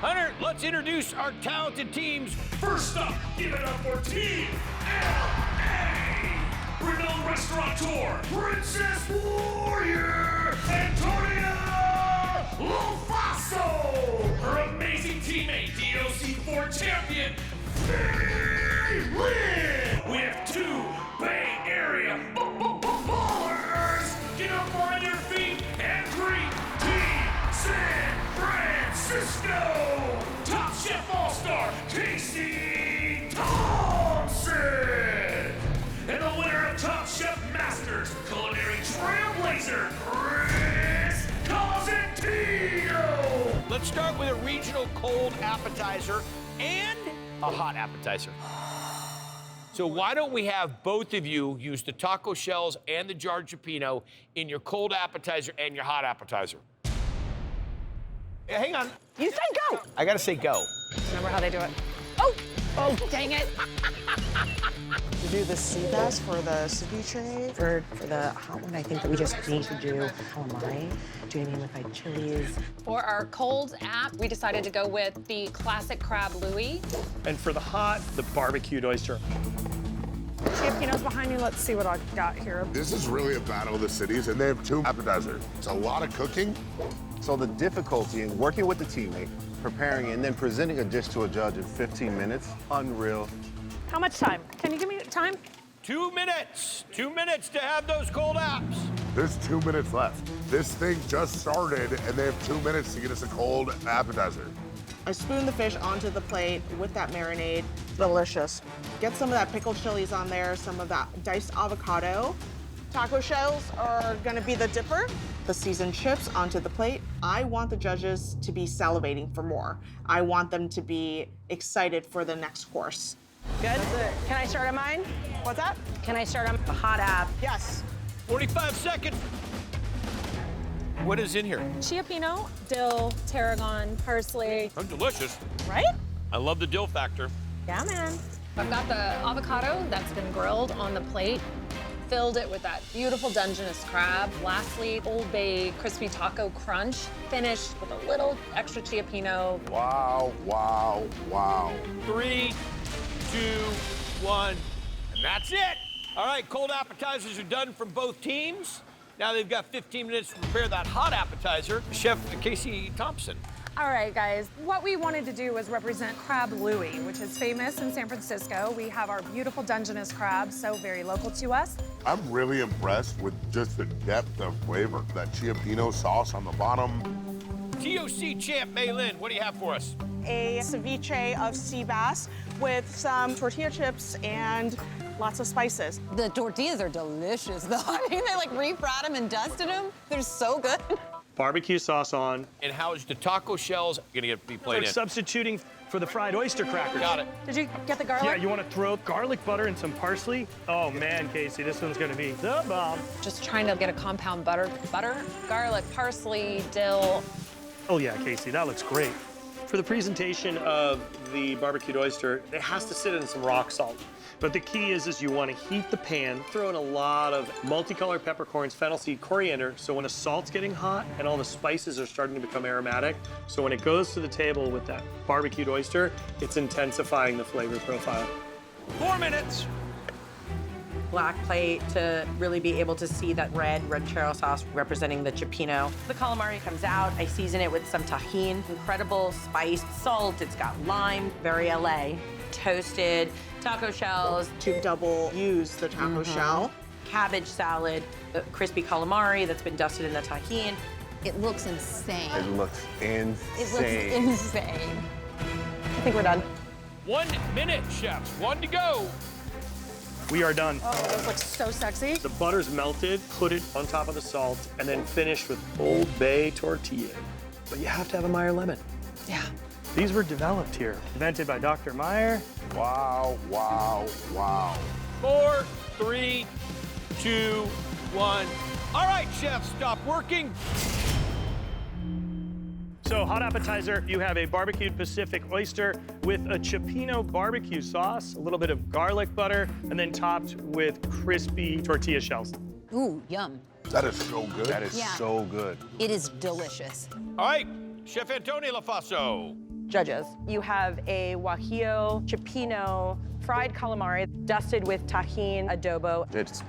Hunter, let's introduce our talented teams. First up, give it up for Team L.A. Renowned restaurateur, Princess Warrior, Antonia Lofaso. Her amazing teammate, DOC4 champion, Fieri. We have two Bay Area ballers. Get up on your feet and greet Team San Francisco. Top Chef All-Star, Casey Thompson. And the winner of Top Chef Masters, Culinary Trailblazer, Chris Cosentino. Let's start with a regional cold appetizer and a hot appetizer. So why don't we have both of you use the taco shells and the jarred cioppino in your cold appetizer and your hot appetizer? Hang on. You said go. I gotta say go. Remember how they do it? Oh, oh, dang it. We do the sea bass for the ceviche. For the hot one, I think that we just need to do calamari. Do you know what I mean, with like chilies? For our cold app, we decided to go with the classic crab Louis. And for the hot, the barbecued oyster. Chiapino's behind me. Let's see what I got here. This is really a battle of the cities, and they have two appetizers. It's a lot of cooking. So the difficulty in working with the teammate, preparing and then presenting a dish to a judge in 15 minutes, unreal. How much time? Can you give me time? 2 minutes. 2 minutes to have those cold apps. There's 2 minutes left. This thing just started, and they have 2 minutes to get us a cold appetizer. I spoon the fish onto the plate with that marinade. Delicious. Get some of that pickled chilies on there, some of that diced avocado. Taco shells are gonna be the dipper. The seasoned chips onto the plate. I want the judges to be salivating for more. I want them to be excited for the next course. Good. Can I start on mine? What's that? Can I start on The hot app. Yes. 45 seconds. What is in here? Chiapino, dill, tarragon, parsley. Oh, delicious. Right? I love the dill factor. Yeah, man. I've got the avocado that's been grilled on the plate. Filled it with that beautiful Dungeness crab. Lastly, Old Bay crispy taco crunch. Finished with a little extra chiapino. Wow, wow, wow. 3, 2, 1, and that's it. All right, cold appetizers are done from both teams. Now they've got 15 minutes to prepare that hot appetizer. Chef Casey Thompson. All right, guys. What we wanted to do was represent Crab Louis, which is famous in San Francisco. We have our beautiful Dungeness crab, so very local to us. I'm really impressed with just the depth of flavor. That Chiapino sauce on the bottom. TOC champ Maylin, what do you have for us? A ceviche of sea bass with some tortilla chips and lots of spices. The tortillas are delicious, though. I mean, they like refried them and dusted them. They're so good. Barbecue sauce on. And how is the taco shells gonna be played We're in? substituting for the fried oyster crackers. Got it. Did you get the garlic? Yeah, you want to throw garlic butter and some parsley? Oh man, Casey, this one's gonna be the bomb. Just trying to get a compound butter, garlic, parsley, dill. Oh yeah, Casey, that looks great. For the presentation of the barbecued oyster, it has to sit in some rock salt. But the key is you want to heat the pan, throw in a lot of multicolored peppercorns, fennel seed, coriander, so when the salt's getting hot and all the spices are starting to become aromatic, so when it goes to the table with that barbecued oyster, it's intensifying the flavor profile. 4 minutes. Black plate to really be able to see that red churro sauce representing the cioppino. The calamari comes out. I season it with some tahini. Incredible spiced salt. It's got lime, very LA. Toasted taco shells to double use the taco shell. Cabbage salad, the crispy calamari that's been dusted in the tahini. It looks insane. It looks insane. It looks insane. I think we're done. 1 minute, chefs. 1 to go. We are done. Oh, this looks so sexy. The butter's melted, put it on top of the salt, and then finish with Old Bay tortilla. But you have to have a Meyer lemon. Yeah. These were developed here, invented by Dr. Meyer. Wow, wow, wow. 4, 3, 2, 1. All right, chefs, stop working. So hot appetizer, you have a barbecued Pacific oyster with a cioppino barbecue sauce, a little bit of garlic butter, and then topped with crispy tortilla shells. Ooh, yum. That is so good. That is Yeah. so good. It is delicious. All right, Chef Antonia Lofaso. Judges, you have a guajillo, cioppino, fried calamari, dusted with tahine adobo. It's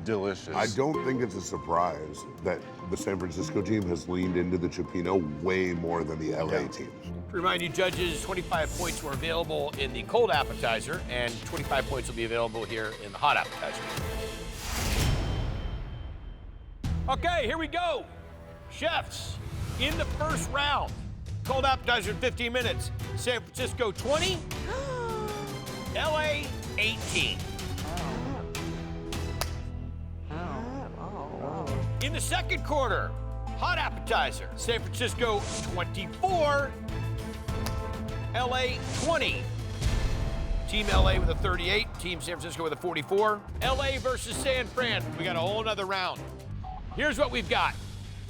delicious. I don't think it's a surprise that the San Francisco team has leaned into the cioppino way more than the LA team. To remind you, judges, 25 points were available in the cold appetizer, and 25 points will be available here in the hot appetizer. Okay, here we go. Chefs, in the first round, cold appetizer in 15 minutes. San Francisco 20, LA 18. In the second quarter, hot appetizer, San Francisco 24, LA 20. Team LA with a 38, Team San Francisco with a 44. LA versus San Fran. We got a whole nother round. Here's what we've got.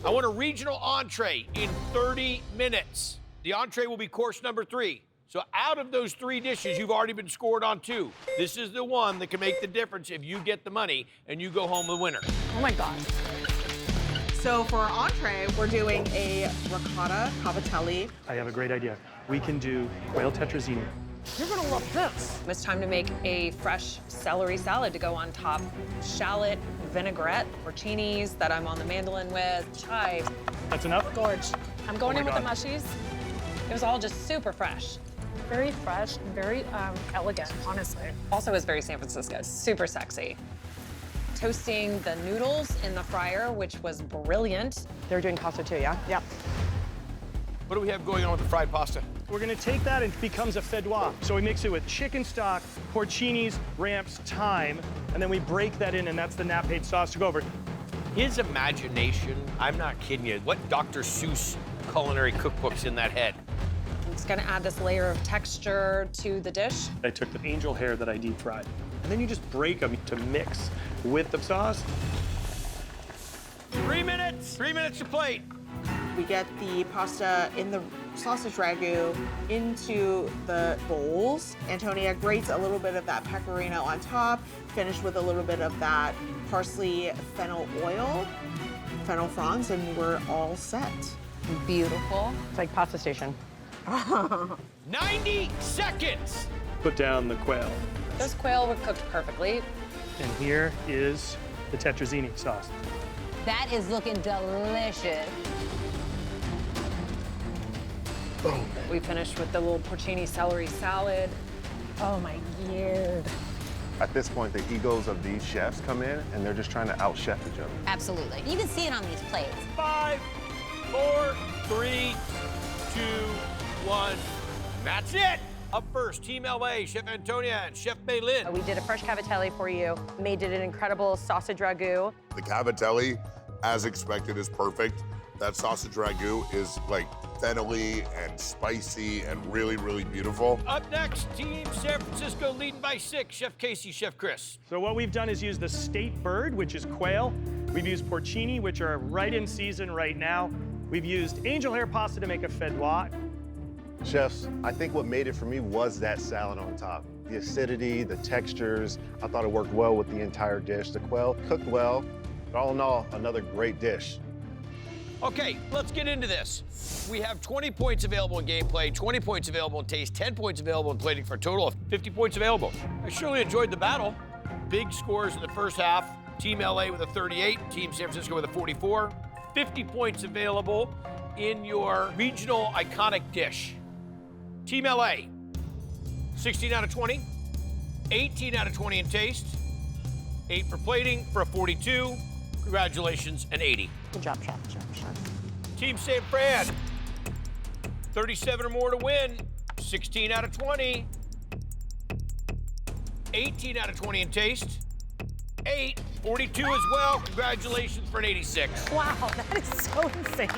I want a regional entree in 30 minutes. The entree will be course number 3. So out of those 3 dishes, you've already been scored on 2. This is the one that can make the difference if you get the money and you go home the winner. Oh my God. So for our entree, we're doing a ricotta cavatelli. I have a great idea. We can do quail tetrazzini. You're gonna love this. It's time to make a fresh celery salad to go on top. Shallot, vinaigrette, porcinis that I'm on the mandolin with, chives. That's enough? Gorge. I'm going Oh in my with the God. mushies. It was all just super fresh. Very fresh, very elegant, honestly. Also is very San Francisco, super sexy. Toasting the noodles in the fryer, which was brilliant. They're doing pasta too, yeah? Yep. What do we have going on with the fried pasta? We're gonna take that and it becomes a fedwa. So we mix it with chicken stock, porcinis, ramps, thyme, and then we break that in, and that's the nappe sauce to go over. His imagination, I'm not kidding you. What Dr. Seuss culinary cookbook's in that head? It's gonna add this layer of texture to the dish. I took the angel hair that I deep fried, and then you just break them to mix with the sauce. 3 minutes. 3 minutes to plate. We get the pasta in the sausage ragu into the bowls. Antonia grates a little bit of that pecorino on top, finished with a little bit of that parsley fennel oil, fennel fronds, and we're all set. Beautiful. It's like pasta station. 90 seconds. Put down the quail. Those quail were cooked perfectly. And here is the tetrazzini sauce. That is looking delicious. We finished with the little porcini celery salad. Oh my God. At this point, the egos of these chefs come in, and they're just trying to out-chef each other. Absolutely. You can see it on these plates. 5, 4, 3, 2, 1. That's it. Up first, Team LA, Chef Antonia and Chef Maylin. We did a fresh cavatelli for you. May did an incredible sausage ragu. The cavatelli, as expected, is perfect. That sausage ragu is like fennelly and spicy and really, really beautiful. Up next, Team San Francisco leading by 6. Chef Casey, Chef Chris. So what we've done is use the state bird, which is quail. We've used porcini, which are right in season right now. We've used angel hair pasta to make a fedwa. Chefs, I think what made it for me was that salad on top. The acidity, the textures, I thought it worked well with the entire dish. The quail cooked well, but all in all, another great dish. Okay, let's get into this. We have 20 points available in gameplay, 20 points available in taste, 10 points available in plating for a total of 50 points available. I surely enjoyed the battle. Big scores in the first half. Team LA with a 38, Team San Francisco with a 44. 50 points available in your regional iconic dish. Team LA, 16 out of 20, 18 out of 20 in taste, 8 for plating for a 42. Congratulations, an 80. Good job, chef. Team San Fran, 37 or more to win, 16 out of 20, 18 out of 20 in taste, 8, 42 as well. Congratulations for an 86. Wow, that is so insane.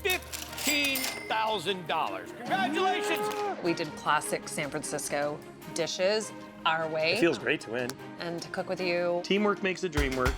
$15,000. Congratulations. We did classic San Francisco dishes our way. It feels great to win. And to cook with you. Teamwork makes the dream work.